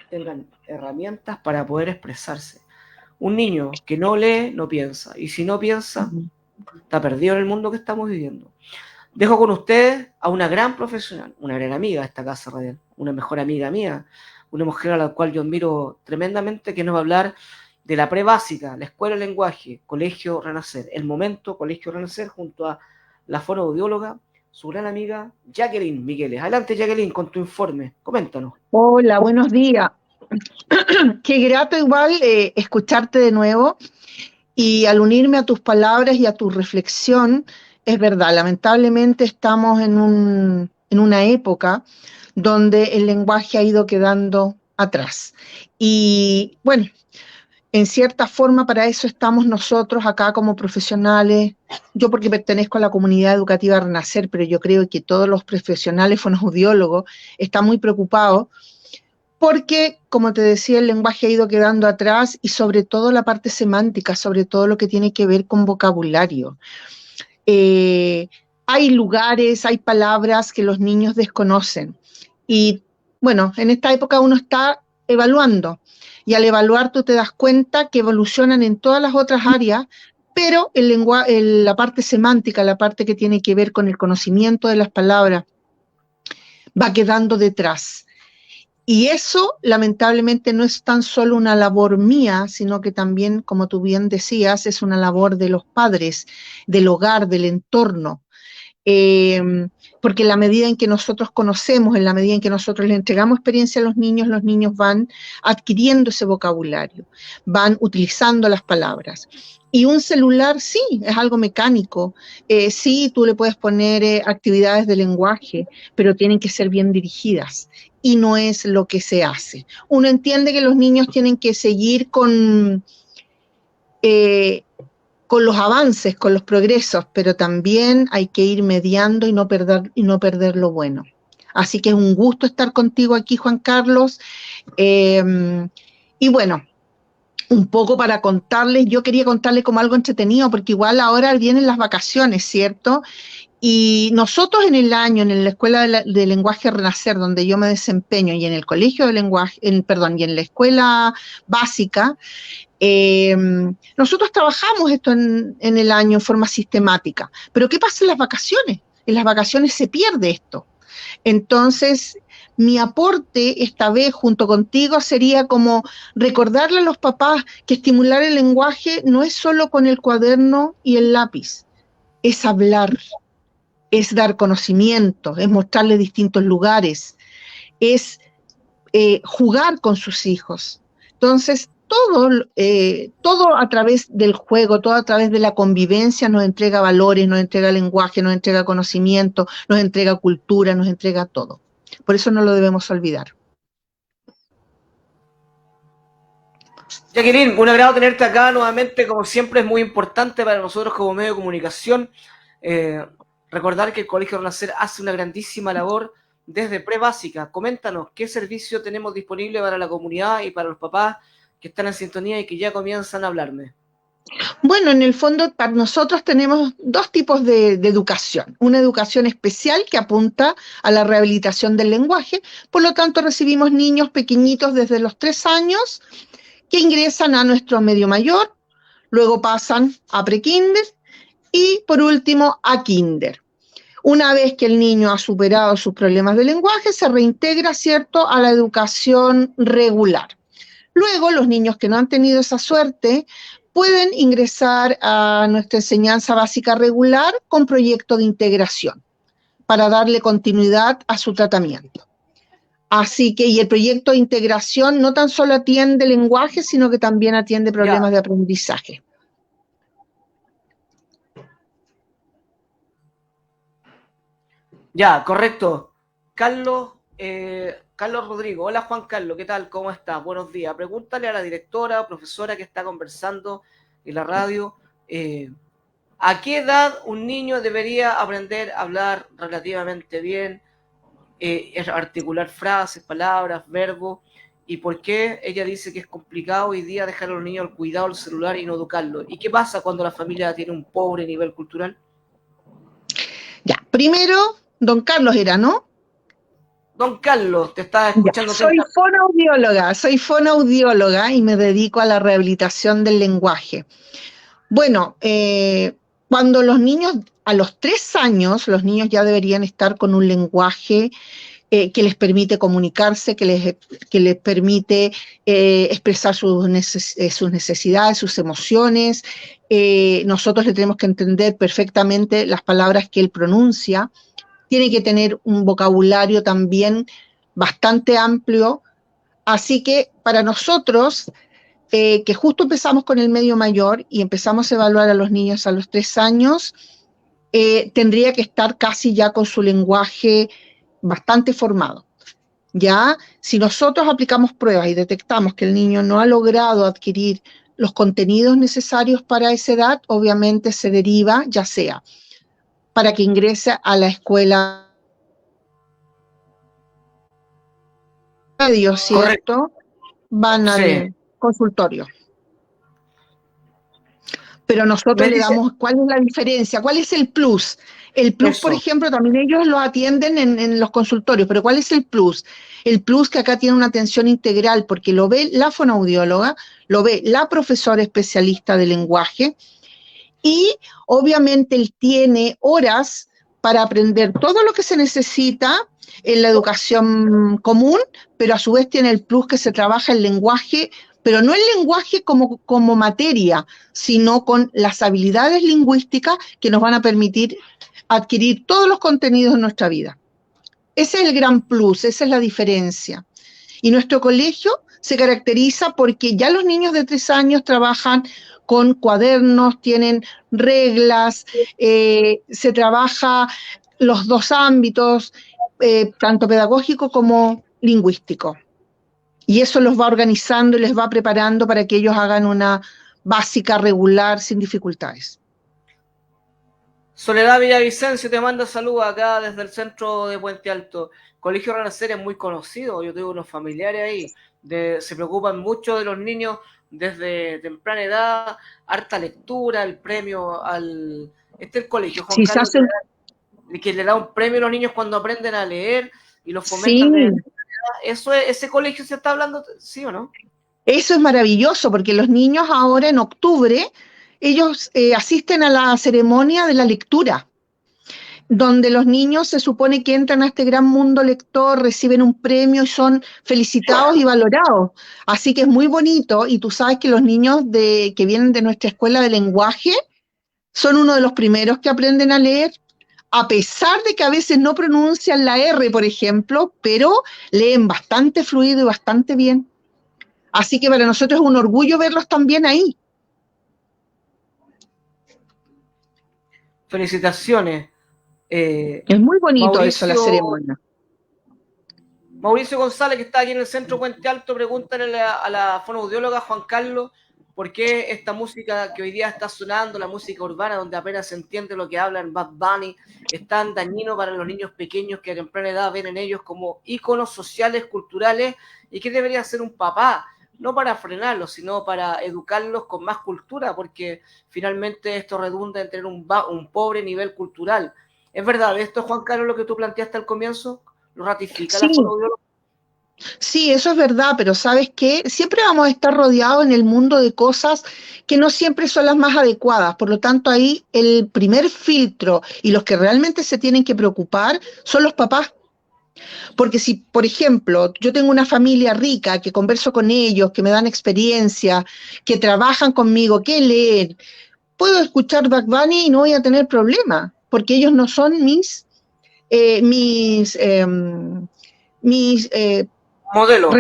tengan herramientas para poder expresarse. Un niño que no lee, no piensa. Y si no piensa, está perdido en el mundo que estamos viviendo. Dejo con ustedes a una gran profesional, una gran amiga de esta casa radial, una mejor amiga mía, una mujer a la cual yo admiro tremendamente, que nos va a hablar de la prebásica, la escuela de lenguaje, Colegio Renacer, el momento Colegio Renacer, junto a la fonoaudióloga, su gran amiga Jacqueline Migueles. Adelante, Jacqueline, con tu informe. Coméntanos. Hola, buenos días. Qué grato igual escucharte de nuevo y al unirme a tus palabras y a tu reflexión, es verdad, lamentablemente estamos en una época donde el lenguaje ha ido quedando atrás. Y bueno, en cierta forma para eso estamos nosotros acá como profesionales, yo porque pertenezco a la comunidad educativa Renacer, pero yo creo que todos los profesionales fonoaudiólogos están muy preocupados porque, como te decía, el lenguaje ha ido quedando atrás y sobre todo la parte semántica, sobre todo lo que tiene que ver con vocabulario. Eh, Hay lugares, hay palabras que los niños desconocen. Y bueno, en esta época uno está evaluando y al evaluar tú te das cuenta que evolucionan en todas las otras áreas, pero la parte semántica, la parte que tiene que ver con el conocimiento de las palabras, va quedando detrás. Y eso, lamentablemente, no es tan solo una labor mía, sino que también, como tú bien decías, es una labor de los padres, del hogar, del entorno. Eh, Porque en la medida en que nosotros conocemos, en la medida en que nosotros le entregamos experiencia a los niños van adquiriendo ese vocabulario, van utilizando las palabras. Y un celular sí, es algo mecánico, sí, tú le puedes poner actividades de lenguaje, pero tienen que ser bien dirigidas y no es lo que se hace. Uno entiende que los niños tienen que seguir eh, con los avances, con los progresos, pero también hay que ir mediando y no perder lo bueno. Así que es un gusto estar contigo aquí, Juan Carlos. Y bueno, un poco para contarles, yo quería contarles como algo entretenido, porque igual ahora vienen las vacaciones, ¿cierto? Y nosotros en el año, en la Escuela de Lenguaje Renacer, donde yo me desempeño, y en el Colegio de Lenguaje, perdón, y en la Escuela Básica, eh, nosotros trabajamos esto en el año en forma sistemática. Pero ¿qué pasa en las vacaciones? En las vacaciones se pierde esto. Entonces, mi aporte esta vez junto contigo sería como recordarle a los papás que estimular el lenguaje no es solo con el cuaderno y el lápiz, es hablar, es dar conocimiento, es mostrarle distintos lugares, es jugar con sus hijos. Entonces, todo a través del juego, todo a través de la convivencia nos entrega valores, nos entrega lenguaje, nos entrega conocimiento, nos entrega cultura, nos entrega todo. Por eso no lo debemos olvidar. Jacqueline, un agrado tenerte acá nuevamente, como siempre es muy importante para nosotros como medio de comunicación eh, recordar que el Colegio Renacer hace una grandísima labor desde pre-básica. Coméntanos qué servicio tenemos disponible para la comunidad y para los papás que están en sintonía y que ya comienzan a hablarme. Bueno, en el fondo para nosotros tenemos dos tipos de educación. Una educación especial que apunta a la rehabilitación del lenguaje, por lo tanto recibimos niños pequeñitos desde los 3 años que ingresan a nuestro medio mayor, luego pasan a prekinder y por último a kinder. Una vez que el niño ha superado sus problemas de lenguaje, se reintegra, ¿cierto?, a la educación regular. Luego, los niños que no han tenido esa suerte pueden ingresar a nuestra enseñanza básica regular con proyecto de integración para darle continuidad a su tratamiento. Así que, y el proyecto de integración no tan solo atiende lenguaje, sino que también atiende problemas de aprendizaje. Ya, correcto. Carlos Rodrigo. Hola Juan Carlos, ¿qué tal? ¿Cómo estás? Buenos días. Pregúntale a la directora o profesora que está conversando en la radio, ¿a qué edad un niño debería aprender a hablar relativamente bien, articular frases, palabras, verbos? ¿Y por qué ella dice que es complicado hoy día dejar a los niños al cuidado del celular y no educarlos? ¿Y qué pasa cuando la familia tiene un pobre nivel cultural? Ya, primero, don Carlos era, ¿no? Don Carlos, te estaba Ya, escuchando soy fonoaudióloga y me dedico a la rehabilitación del lenguaje. Bueno, cuando los niños, a los 3 años, los niños ya deberían estar con un lenguaje que les permite comunicarse, que les permite expresar sus necesidades, sus emociones. Nosotros le tenemos que entender perfectamente las palabras que él pronuncia. Tiene que tener un vocabulario también bastante amplio. Así que para nosotros, que justo empezamos con el medio mayor y empezamos a evaluar a los niños a los 3 años, tendría que estar casi ya con su lenguaje bastante formado. Ya, si nosotros aplicamos pruebas y detectamos que el niño no ha logrado adquirir los contenidos necesarios para esa edad, obviamente se deriva, ya sea para que ingrese a la escuela medio, ¿cierto? Van al consultorio. Pero nosotros le damos, ¿cuál es la diferencia? ¿Cuál es el plus? El plus, por ejemplo, también ellos lo atienden en los consultorios, pero ¿cuál es el plus? El plus que acá tiene una atención integral, porque lo ve la fonoaudióloga, lo ve la profesora especialista de lenguaje, y obviamente él tiene horas para aprender todo lo que se necesita en la educación común, pero a su vez tiene el plus que se trabaja el lenguaje, pero no el lenguaje como materia, sino con las habilidades lingüísticas que nos van a permitir adquirir todos los contenidos de nuestra vida. Ese es el gran plus, esa es la diferencia. Y nuestro colegio se caracteriza porque ya los niños de 3 años trabajan con cuadernos, tienen reglas, se trabaja los dos ámbitos, tanto pedagógico como lingüístico. Y eso los va organizando y les va preparando para que ellos hagan una básica regular sin dificultades. Soledad Villavicencio te manda saludos acá desde el centro de Puente Alto. Colegio Renacer es muy conocido, yo tengo unos familiares ahí, se preocupan mucho de los niños desde temprana edad, harta lectura, el premio al... Este es el colegio, Juan Carlos, que le da un premio a los niños cuando aprenden a leer y los fomentan de edad. ¿Ese colegio se está hablando, sí o no? Eso es maravilloso, porque los niños ahora en octubre, ellos asisten a la ceremonia de la lectura, donde los niños se supone que entran a este gran mundo lector, reciben un premio y son felicitados y valorados. Así que es muy bonito, y tú sabes que los niños que vienen de nuestra escuela de lenguaje son uno de los primeros que aprenden a leer, a pesar de que a veces no pronuncian la R, por ejemplo, pero leen bastante fluido y bastante bien. Así que para nosotros es un orgullo verlos también ahí. Felicitaciones. Es muy bonito eso, la ceremonia. Mauricio González, que está aquí en el centro Puente Alto, pregúntale a la fonoaudióloga Juan Carlos por qué esta música que hoy día está sonando, la música urbana, donde apenas se entiende lo que hablan Bad Bunny, es tan dañino para los niños pequeños que a temprana edad ven en ellos como íconos sociales, culturales, y que debería ser un papá, no para frenarlos, sino para educarlos con más cultura, porque finalmente esto redunda en tener un pobre nivel cultural. ¿Es verdad esto, Juan Carlos, lo que tú planteaste al comienzo? ¿Lo ratifica la fonoaudióloga? Sí, eso es verdad, pero ¿sabes qué? Siempre vamos a estar rodeados en el mundo de cosas que no siempre son las más adecuadas. Por lo tanto, ahí el primer filtro y los que realmente se tienen que preocupar son los papás. Porque si, por ejemplo, yo tengo una familia rica, que converso con ellos, que me dan experiencia, que trabajan conmigo, que leen, puedo escuchar Bad Bunny y no voy a tener problema, porque ellos no son mis modelos.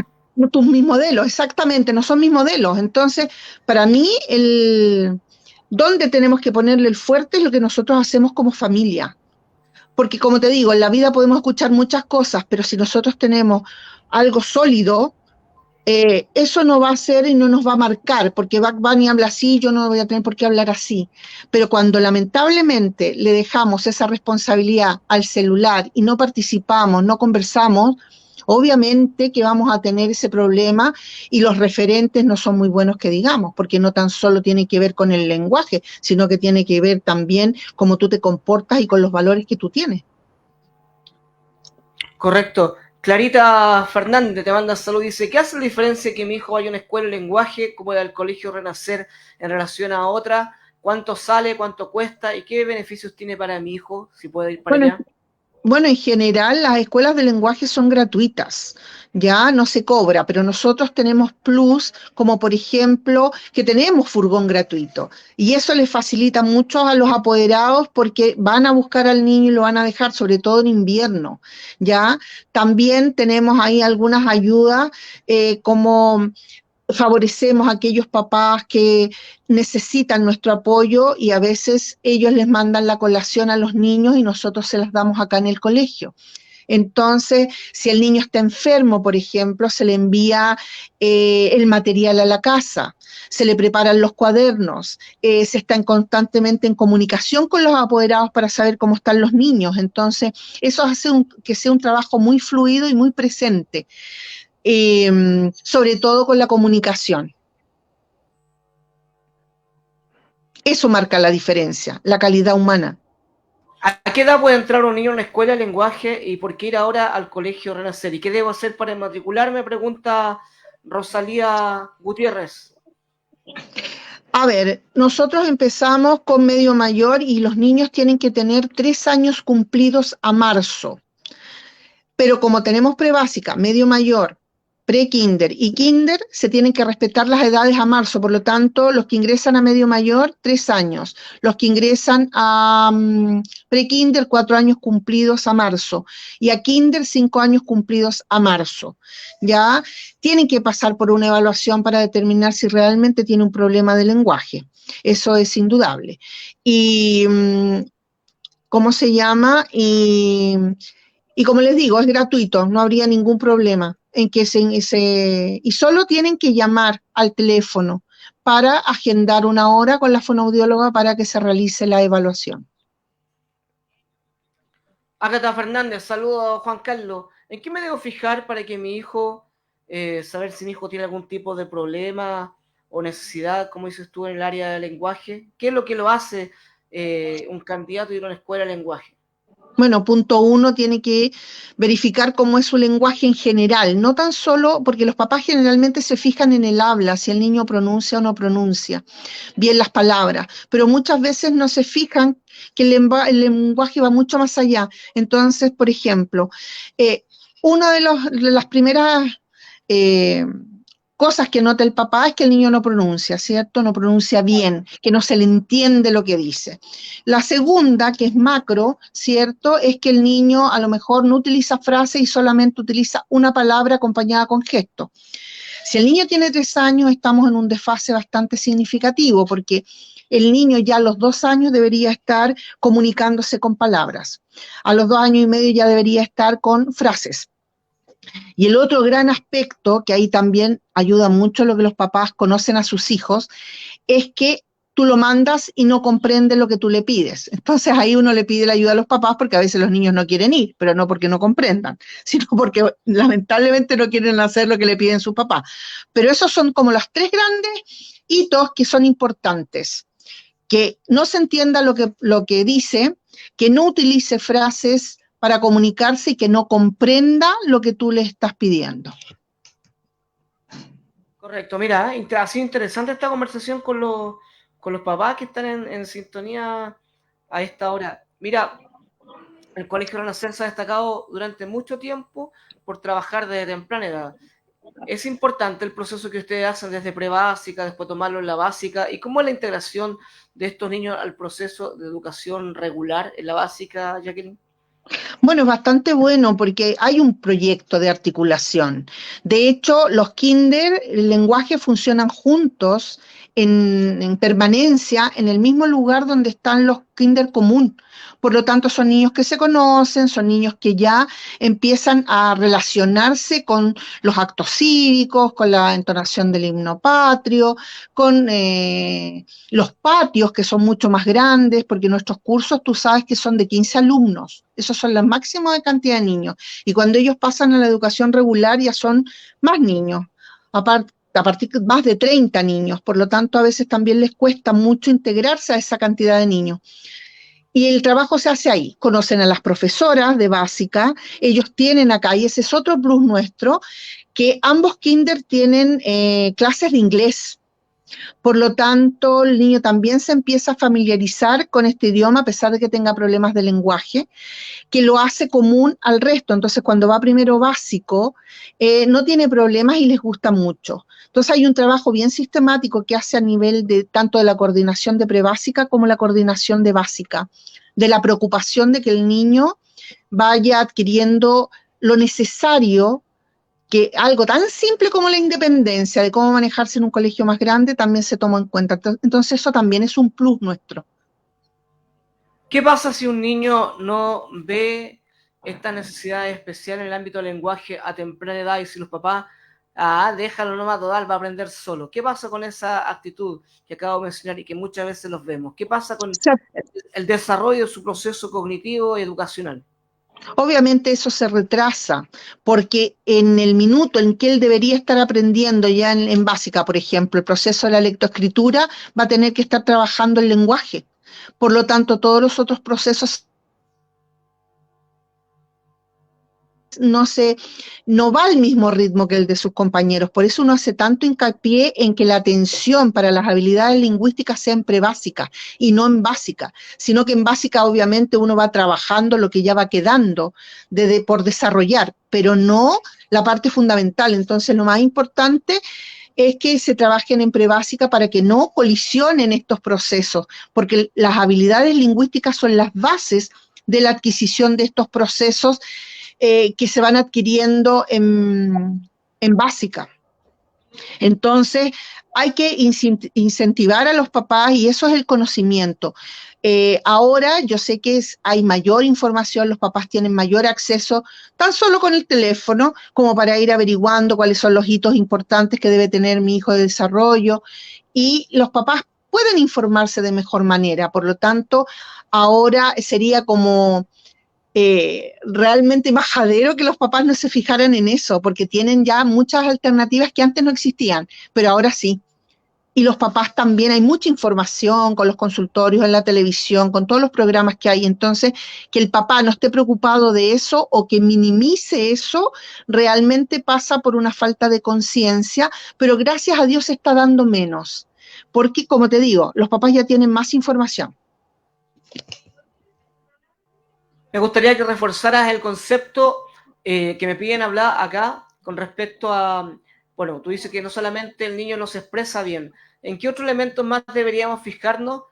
Mis modelos, exactamente, no son mis modelos. Entonces, para mí, donde tenemos que ponerle el fuerte es lo que nosotros hacemos como familia. Porque como te digo, en la vida podemos escuchar muchas cosas, pero si nosotros tenemos algo sólido, eso no va a ser y no nos va a marcar, porque Bad Bunny habla así, yo no voy a tener por qué hablar así. Pero cuando lamentablemente le dejamos esa responsabilidad al celular y no participamos, no conversamos, obviamente que vamos a tener ese problema y los referentes no son muy buenos que digamos, porque no tan solo tiene que ver con el lenguaje, sino que tiene que ver también cómo tú te comportas y con los valores que tú tienes. Correcto. Clarita Fernández te manda salud, dice, ¿qué hace la diferencia que mi hijo vaya a una escuela de lenguaje como el Colegio Renacer en relación a otra? ¿Cuánto sale, cuánto cuesta y qué beneficios tiene para mi hijo si puede ir para Bueno, allá? Bueno, en general las escuelas de lenguaje son gratuitas, ya no se cobra, pero nosotros tenemos plus, como por ejemplo que tenemos furgón gratuito y eso les facilita mucho a los apoderados porque van a buscar al niño y lo van a dejar, sobre todo en invierno, ya. También tenemos ahí algunas ayudas como favorecemos a aquellos papás que necesitan nuestro apoyo y a veces ellos les mandan la colación a los niños y nosotros se las damos acá en el colegio. Entonces, si el niño está enfermo, por ejemplo, se le envía el material a la casa, se le preparan los cuadernos, se está constantemente en comunicación con los apoderados para saber cómo están los niños. Entonces, eso hace que sea un trabajo muy fluido y muy presente, sobre todo con la comunicación. Eso marca la diferencia, la calidad humana. ¿A qué edad puede entrar un niño a una escuela de lenguaje y por qué ir ahora al Colegio Renacer? ¿Y qué debo hacer para matricularme? Pregunta Rosalía Gutiérrez. A ver, nosotros empezamos con medio mayor y los niños tienen que tener 3 años cumplidos a marzo. Pero como tenemos prebásica, medio mayor, pre-kinder y kinder, se tienen que respetar las edades a marzo. Por lo tanto, los que ingresan a medio mayor, 3 años. Los que ingresan a pre-kinder, 4 años cumplidos a marzo. Y a kinder, 5 años cumplidos a marzo. Ya tienen que pasar por una evaluación para determinar si realmente tiene un problema de lenguaje. Eso es indudable. Y, ¿cómo se llama? Y como les digo, es gratuito, no habría ningún problema en que y solo tienen que llamar al teléfono para agendar una hora con la fonoaudióloga para que se realice la evaluación. Ágata Fernández, saludo a Juan Carlos. ¿En qué me debo fijar para que mi hijo, saber si mi hijo tiene algún tipo de problema o necesidad, como dices tú, en el área del lenguaje? ¿Qué es lo que lo hace un candidato a ir a una escuela de lenguaje? Bueno, punto uno, tiene que verificar cómo es su lenguaje en general, no tan solo porque los papás generalmente se fijan en el habla, si el niño pronuncia o no pronuncia bien las palabras, pero muchas veces no se fijan que el lenguaje va mucho más allá. Entonces, por ejemplo, una de las primeras eh, cosas que nota el papá es que el niño no pronuncia, ¿cierto? No pronuncia bien, que no se le entiende lo que dice. La segunda, que es macro, ¿cierto? Es que el niño a lo mejor no utiliza frase y solamente utiliza una palabra acompañada con gesto. Si el niño tiene 3 años, estamos en un desfase bastante significativo porque el niño ya a los 2 años debería estar comunicándose con palabras. A los 2 años y medio ya debería estar con frases. Y el otro gran aspecto, que ahí también ayuda mucho lo que los papás conocen a sus hijos, es que tú lo mandas y no comprende lo que tú le pides. Entonces ahí uno le pide la ayuda a los papás porque a veces los niños no quieren ir, pero no porque no comprendan, sino porque lamentablemente no quieren hacer lo que le piden sus papás. Pero esos son como los 3 grandes hitos que son importantes. Que no se entienda lo que dice, que no utilice frases para comunicarse y que no comprenda lo que tú le estás pidiendo. Correcto, mira, ha sido interesante esta conversación con los papás que están en sintonía a esta hora. Mira, el Colegio Renacer se ha destacado durante mucho tiempo por trabajar desde temprana edad. Es importante el proceso que ustedes hacen desde prebásica, después tomarlo en la básica, y cómo es la integración de estos niños al proceso de educación regular en la básica, Jacqueline. Bueno, es bastante bueno porque hay un proyecto de articulación. De hecho, los kinder, el lenguaje funcionan juntos en permanencia en el mismo lugar donde están los kinder común. Por lo tanto, son niños que se conocen, son niños que ya empiezan a relacionarse con los actos cívicos, con la entonación del himno patrio, con los patios que son mucho más grandes, porque nuestros cursos tú sabes que son de 15 alumnos, esos son los máximos de cantidad de niños, y cuando ellos pasan a la educación regular ya son más niños, a partir de más de 30 niños, por lo tanto a veces también les cuesta mucho integrarse a esa cantidad de niños. Y el trabajo se hace ahí. Conocen a las profesoras de básica, ellos tienen acá, y ese es otro plus nuestro, que ambos kinder tienen clases de inglés. Por lo tanto, el niño también se empieza a familiarizar con este idioma a pesar de que tenga problemas de lenguaje, que lo hace común al resto. Entonces, cuando va primero básico, no tiene problemas y les gusta mucho. Entonces, hay un trabajo bien sistemático que hace a nivel de tanto de la coordinación de prebásica como la coordinación de básica, de la preocupación de que el niño vaya adquiriendo lo necesario, que algo tan simple como la independencia, de cómo manejarse en un colegio más grande, también se toma en cuenta. Entonces, eso también es un plus nuestro. ¿Qué pasa si un niño no ve esta necesidad especial en el ámbito del lenguaje a temprana edad y si los papás, déjalo nomás, total, va a aprender solo? ¿Qué pasa con esa actitud que acabo de mencionar y que muchas veces los vemos? ¿Qué pasa con el desarrollo de su proceso cognitivo y educacional? Obviamente eso se retrasa, porque en el minuto en que él debería estar aprendiendo ya en básica, por ejemplo, el proceso de la lectoescritura, va a tener que estar trabajando el lenguaje. Por lo tanto, todos los otros procesos no va al mismo ritmo que el de sus compañeros. Por eso uno hace tanto hincapié en que la atención para las habilidades lingüísticas sea en prebásica y no en básica, sino que en básica obviamente uno va trabajando lo que ya va quedando por desarrollar, pero no la parte fundamental. Entonces lo más importante es que se trabajen en prebásica para que no colisionen estos procesos, porque las habilidades lingüísticas son las bases de la adquisición de estos procesos que se van adquiriendo en básica. Entonces, hay que incentivar a los papás y eso es el conocimiento. Ahora yo sé que hay mayor información, los papás tienen mayor acceso tan solo con el teléfono como para ir averiguando cuáles son los hitos importantes que debe tener mi hijo de desarrollo y los papás pueden informarse de mejor manera. Por lo tanto, ahora sería como realmente majadero que los papás no se fijaran en eso, porque tienen ya muchas alternativas que antes no existían, pero ahora sí. Y los papás también, hay mucha información con los consultorios en la televisión, con todos los programas que hay. Entonces, que el papá no esté preocupado de eso o que minimice eso, realmente pasa por una falta de conciencia, pero gracias a Dios se está dando menos. Porque, como te digo, los papás ya tienen más información. Me gustaría que reforzaras el concepto que me piden hablar acá con respecto a, bueno, tú dices que no solamente el niño no se expresa bien, ¿en qué otros elementos más deberíamos fijarnos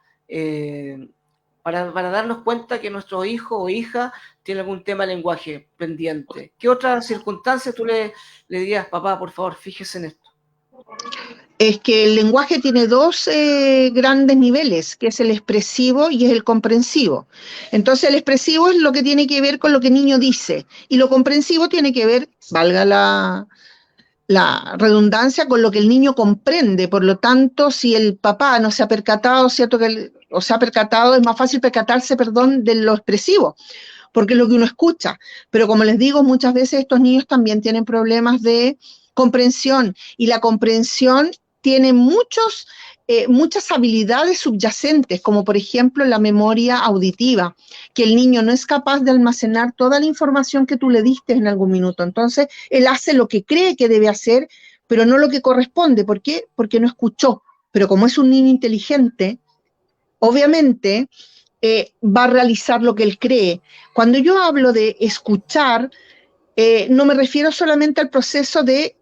para darnos cuenta que nuestro hijo o hija tiene algún tema de lenguaje pendiente? ¿Qué otras circunstancias tú le dirías, papá, por favor, fíjese en esto? Es que el lenguaje tiene dos grandes niveles, que es el expresivo y es el comprensivo. Entonces el expresivo es lo que tiene que ver con lo que el niño dice y lo comprensivo tiene que ver, valga la redundancia, con lo que el niño comprende. Por lo tanto, si el papá no se ha percatado, ¿cierto? O se ha percatado, es más fácil percatarse, perdón, de lo expresivo, porque es lo que uno escucha. Pero como les digo, muchas veces estos niños también tienen problemas de comprensión y la comprensión tiene muchas habilidades subyacentes, como por ejemplo la memoria auditiva, que el niño no es capaz de almacenar toda la información que tú le diste en algún minuto. Entonces, él hace lo que cree que debe hacer, pero no lo que corresponde. ¿Por qué? Porque no escuchó. Pero como es un niño inteligente, obviamente va a realizar lo que él cree. Cuando yo hablo de escuchar, no me refiero solamente al proceso de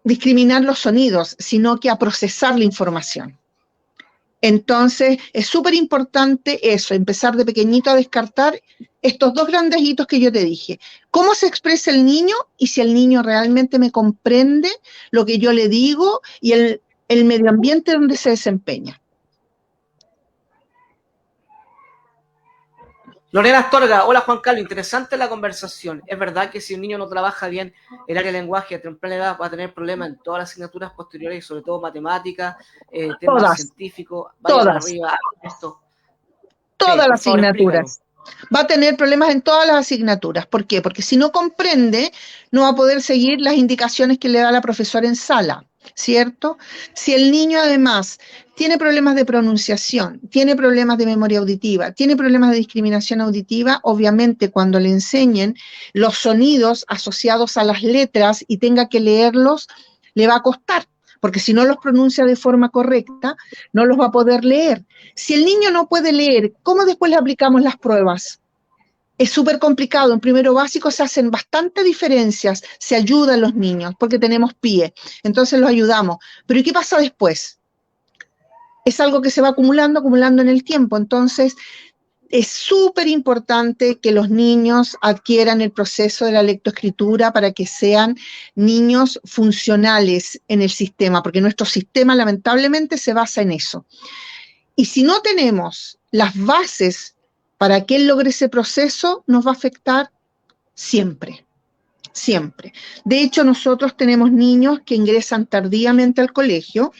discriminar los sonidos, sino que a procesar la información. Entonces, es súper importante eso, empezar de pequeñito a descartar estos dos grandes hitos que yo te dije. ¿Cómo se expresa el niño? Y si el niño realmente me comprende lo que yo le digo y el medio ambiente donde se desempeña. Lorena Astorga, hola Juan Carlos, interesante la conversación. Es verdad que si un niño no trabaja bien el área de lenguaje a temprana edad va a tener problemas en todas las asignaturas posteriores y sobre todo matemáticas, temas científicos, vaya para arriba. Todas las asignaturas. Va a tener problemas en todas las asignaturas. ¿Por qué? Porque si no comprende, no va a poder seguir las indicaciones que le da la profesora en sala. ¿cierto? Si el niño además tiene problemas de pronunciación, tiene problemas de memoria auditiva, tiene problemas de discriminación auditiva, obviamente cuando le enseñen los sonidos asociados a las letras y tenga que leerlos, le va a costar, porque si no los pronuncia de forma correcta, no los va a poder leer. Si el niño no puede leer, ¿cómo después le aplicamos las pruebas? Es súper complicado. En primero básico se hacen bastantes diferencias, se ayuda a los niños porque tenemos PIE, entonces los ayudamos. Pero ¿y qué pasa después? Es algo que se va acumulando, acumulando en el tiempo. Entonces es súper importante que los niños adquieran el proceso de la lectoescritura para que sean niños funcionales en el sistema, porque nuestro sistema lamentablemente se basa en eso. Y si no tenemos las bases para que él logre ese proceso, nos va a afectar siempre, siempre. De hecho, nosotros tenemos niños que ingresan tardíamente al colegio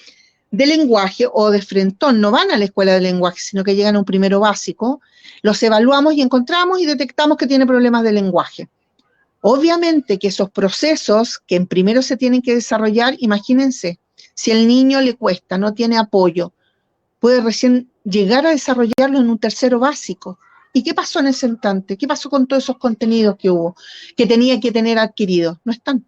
de lenguaje o de frentón, no van a la escuela de lenguaje, sino que llegan a un primero básico, los evaluamos y encontramos y detectamos que tiene problemas de lenguaje. Obviamente que esos procesos que en primero se tienen que desarrollar, imagínense, si el niño le cuesta, no tiene apoyo, puede recién llegar a desarrollarlo en un tercero básico. ¿Y qué pasó en ese instante? ¿Qué pasó con todos esos contenidos que hubo, que tenía que tener adquiridos? No están. No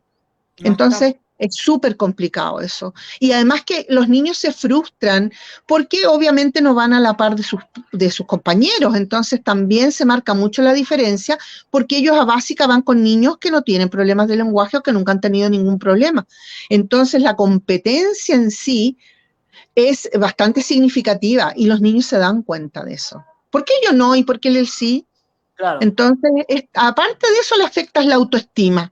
está. Entonces, es súper complicado eso. Y además que los niños se frustran porque obviamente no van a la par de sus compañeros. Entonces, también se marca mucho la diferencia porque ellos a básica van con niños que no tienen problemas de lenguaje o que nunca han tenido ningún problema. Entonces, la competencia en sí es bastante significativa y los niños se dan cuenta de eso. ¿Por qué yo no y por qué él sí? Claro. Entonces, aparte de eso, le afectas la autoestima.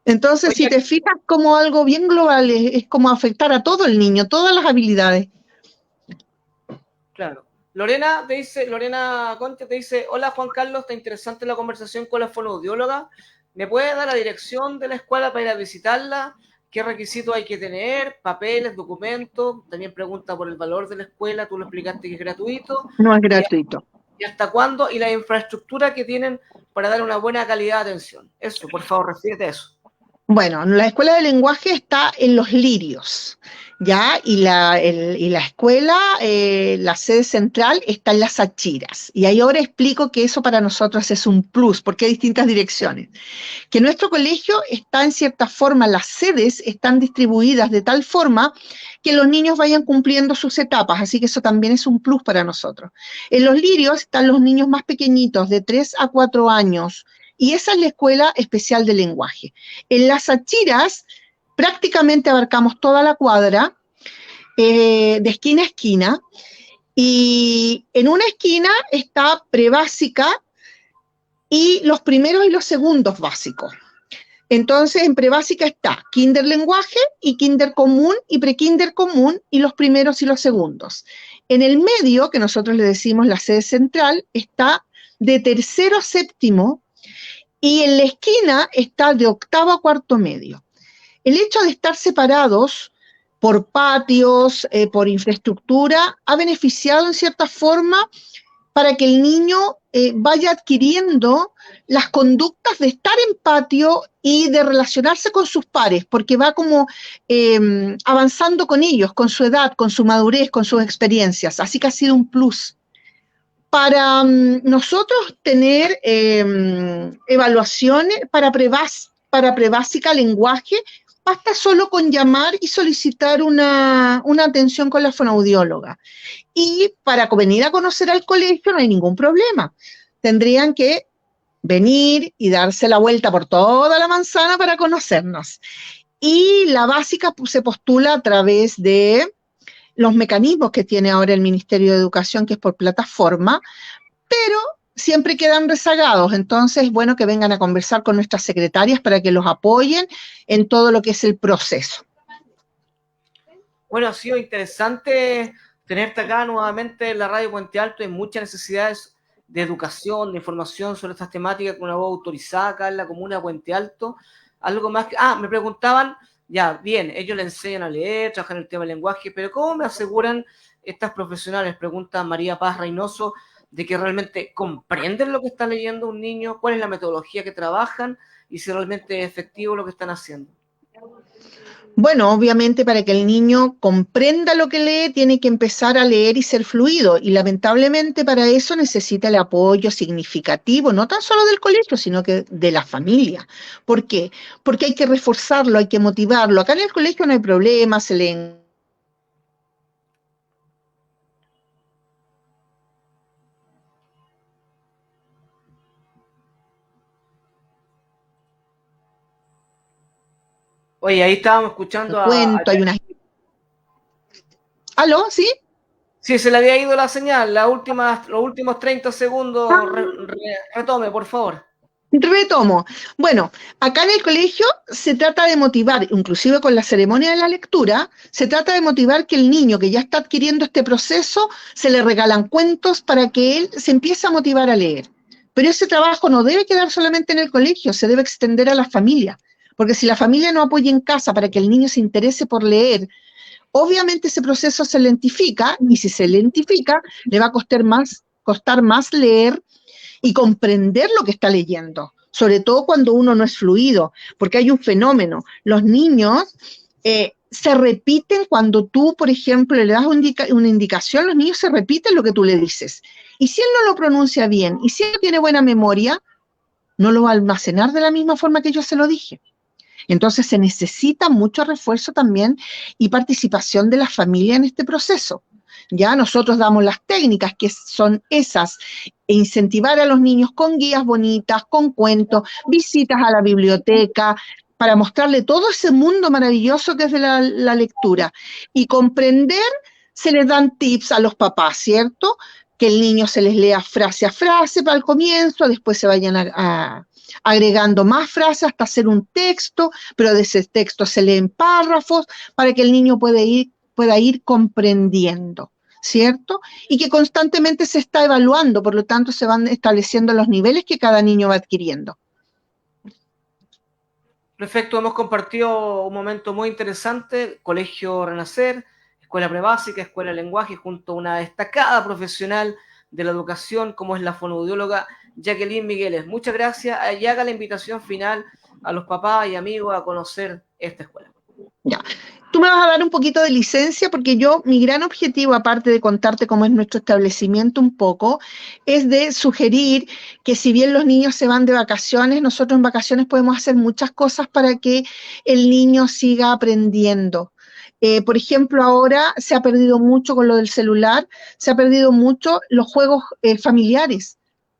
Entonces, si Oye, te fijas como algo bien global, es como afectar a todo el niño, todas las habilidades. claro. Lorena Conte te dice, hola Juan Carlos, está interesante la conversación con la fonoaudióloga. ¿Me puede dar la dirección de la escuela para ir a visitarla? ¿Qué requisitos hay que tener? ¿Papeles, documentos? También pregunta por el valor de la escuela, tú lo explicaste que es gratuito. No es ¿Y, gratuito. y hasta cuándo? Y la infraestructura que tienen para dar una buena calidad de atención. Eso, por favor, refiérete a eso. Bueno, la escuela de lenguaje está en Los Lirios, ¿ya? Y la escuela, la sede central está en Las Achiras. Y ahí ahora explico que eso para nosotros es un plus, porque hay distintas direcciones. Que nuestro colegio está en cierta forma, las sedes están distribuidas de tal forma que los niños vayan cumpliendo sus etapas, así que eso también es un plus para nosotros. En Los Lirios están los niños más pequeñitos, de 3 a 4 años, y esa es la escuela especial de lenguaje. En Las Achiras prácticamente abarcamos toda la cuadra, de esquina a esquina, y en una esquina está prebásica y los primeros y los segundos básicos. Entonces, en prebásica está kinder lenguaje y kinder común y prekinder común y los primeros y los segundos. En el medio, que nosotros le decimos la sede central, está de tercero a séptimo y en la esquina está de octavo a cuarto medio. El hecho de estar separados por patios, por infraestructura, ha beneficiado en cierta forma para que el niño vaya adquiriendo las conductas de estar en patio y de relacionarse con sus pares, porque va como avanzando con ellos, con su edad, con su madurez, con sus experiencias. Así que ha sido un plus. Para nosotros tener evaluaciones para prebásica lenguaje, basta solo con llamar y solicitar una atención con la fonoaudióloga. Y para venir a conocer al colegio no hay ningún problema. Tendrían que venir y darse la vuelta por toda la manzana para conocernos. Y la básica se postula a través de los mecanismos que tiene ahora el Ministerio de Educación, que es por plataforma, pero siempre quedan rezagados. Entonces, bueno, que vengan a conversar con nuestras secretarias para que los apoyen en todo lo que es el proceso. Bueno, ha sido interesante tenerte acá nuevamente en la radio Puente Alto. Hay muchas necesidades de educación, de información sobre estas temáticas con una voz autorizada acá en la comuna de Puente Alto. Algo más que... me preguntaban, ya, bien, ellos le enseñan a leer, trabajan el tema del lenguaje, pero ¿cómo me aseguran estas profesionales? Pregunta María Paz Reynoso, de que realmente comprenden lo que está leyendo un niño, cuál es la metodología que trabajan y si realmente es efectivo lo que están haciendo. Bueno, obviamente para que el niño comprenda lo que lee, tiene que empezar a leer y ser fluido. Y lamentablemente para eso necesita el apoyo significativo, no tan solo del colegio, sino que de la familia. ¿Por qué? Porque hay que reforzarlo, hay que motivarlo. Acá en el colegio no hay problema, se leen. Oye, ahí estábamos escuchando a Cuento, hay una... ¿Aló? ¿Sí? Sí, se le había ido la señal, los últimos 30 segundos, retome, por favor. Retomo. Bueno, acá en el colegio se trata de motivar, inclusive con la ceremonia de la lectura, se trata de motivar que el niño que ya está adquiriendo este proceso, se le regalan cuentos para que él se empiece a motivar a leer. Pero ese trabajo no debe quedar solamente en el colegio, se debe extender a la familia. Porque si la familia no apoya en casa para que el niño se interese por leer, obviamente ese proceso se lentifica y si se lentifica, le va a costar más leer y comprender lo que está leyendo, sobre todo cuando uno no es fluido, porque hay un fenómeno. Los niños se repiten cuando tú, por ejemplo, le das una indicación, los niños se repiten lo que tú le dices. Y si él no lo pronuncia bien, y si él no tiene buena memoria, no lo va a almacenar de la misma forma que yo se lo dije. Entonces se necesita mucho refuerzo también y participación de la familia en este proceso. Ya nosotros damos las técnicas que son esas, incentivar a los niños con guías bonitas, con cuentos, visitas a la biblioteca, para mostrarle todo ese mundo maravilloso que es de la lectura. Y comprender, se les dan tips a los papás, ¿cierto? Que el niño se les lea frase a frase para el comienzo, después se vayan agregando más frases hasta hacer un texto, pero de ese texto se leen párrafos para que el niño pueda ir comprendiendo, ¿cierto? Y que constantemente se está evaluando, por lo tanto se van estableciendo los niveles que cada niño va adquiriendo. Perfecto, hemos compartido un momento muy interesante, Colegio Renacer, Escuela Prebásica, Escuela de Lenguaje, junto a una destacada profesional de la educación como es la fonoaudióloga Jacqueline Migueles. Muchas gracias y haga la invitación final a los papás y amigos a conocer esta escuela. Ya. Tú me vas a dar un poquito de licencia porque mi gran objetivo, aparte de contarte cómo es nuestro establecimiento un poco, es de sugerir que si bien los niños se van de vacaciones, nosotros en vacaciones podemos hacer muchas cosas para que el niño siga aprendiendo. Por ejemplo, ahora se ha perdido mucho con lo del celular, se ha perdido mucho los juegos familiares.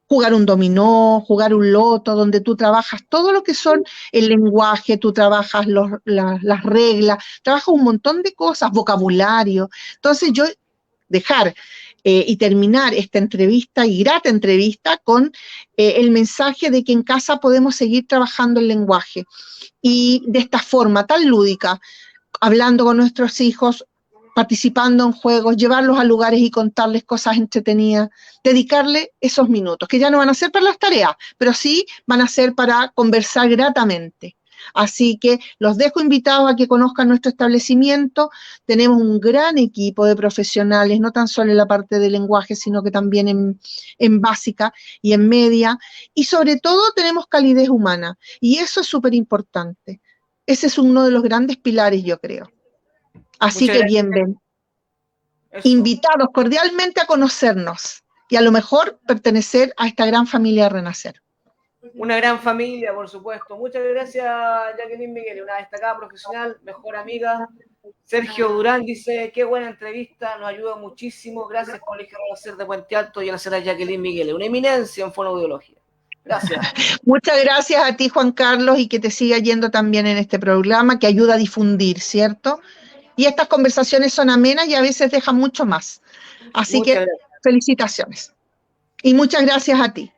Jugar un dominó, jugar un loto, donde tú trabajas todo lo que son el lenguaje, tú trabajas las reglas, trabajas un montón de cosas, vocabulario. Entonces yo dejar y terminar esta entrevista y grata entrevista con el mensaje de que en casa podemos seguir trabajando el lenguaje y de esta forma tan lúdica, hablando con nuestros hijos, participando en juegos, llevarlos a lugares y contarles cosas entretenidas, dedicarle esos minutos, que ya no van a ser para las tareas, pero sí van a ser para conversar gratamente. Así que los dejo invitados a que conozcan nuestro establecimiento. Tenemos un gran equipo de profesionales, no tan solo en la parte de lenguaje, sino que también en básica y en media. Y sobre todo tenemos calidez humana. Y eso es súper importante. Ese es uno de los grandes pilares, yo creo. Así que bienvenidos, invitados cordialmente a conocernos y a lo mejor pertenecer a esta gran familia de Renacer. Una gran familia, por supuesto. Muchas gracias, Jacqueline Miguel, una destacada profesional, mejor amiga. Sergio Durán dice, qué buena entrevista, nos ayuda muchísimo. Gracias, Colegio Renacer de Puente Alto y a la señora Jacqueline Miguel, una eminencia en fonoaudiología. Gracias. Muchas gracias a ti, Juan Carlos, y que te siga yendo también en este programa que ayuda a difundir, ¿cierto? Y estas conversaciones son amenas y a veces dejan mucho más. Así que felicitaciones. Y muchas gracias a ti.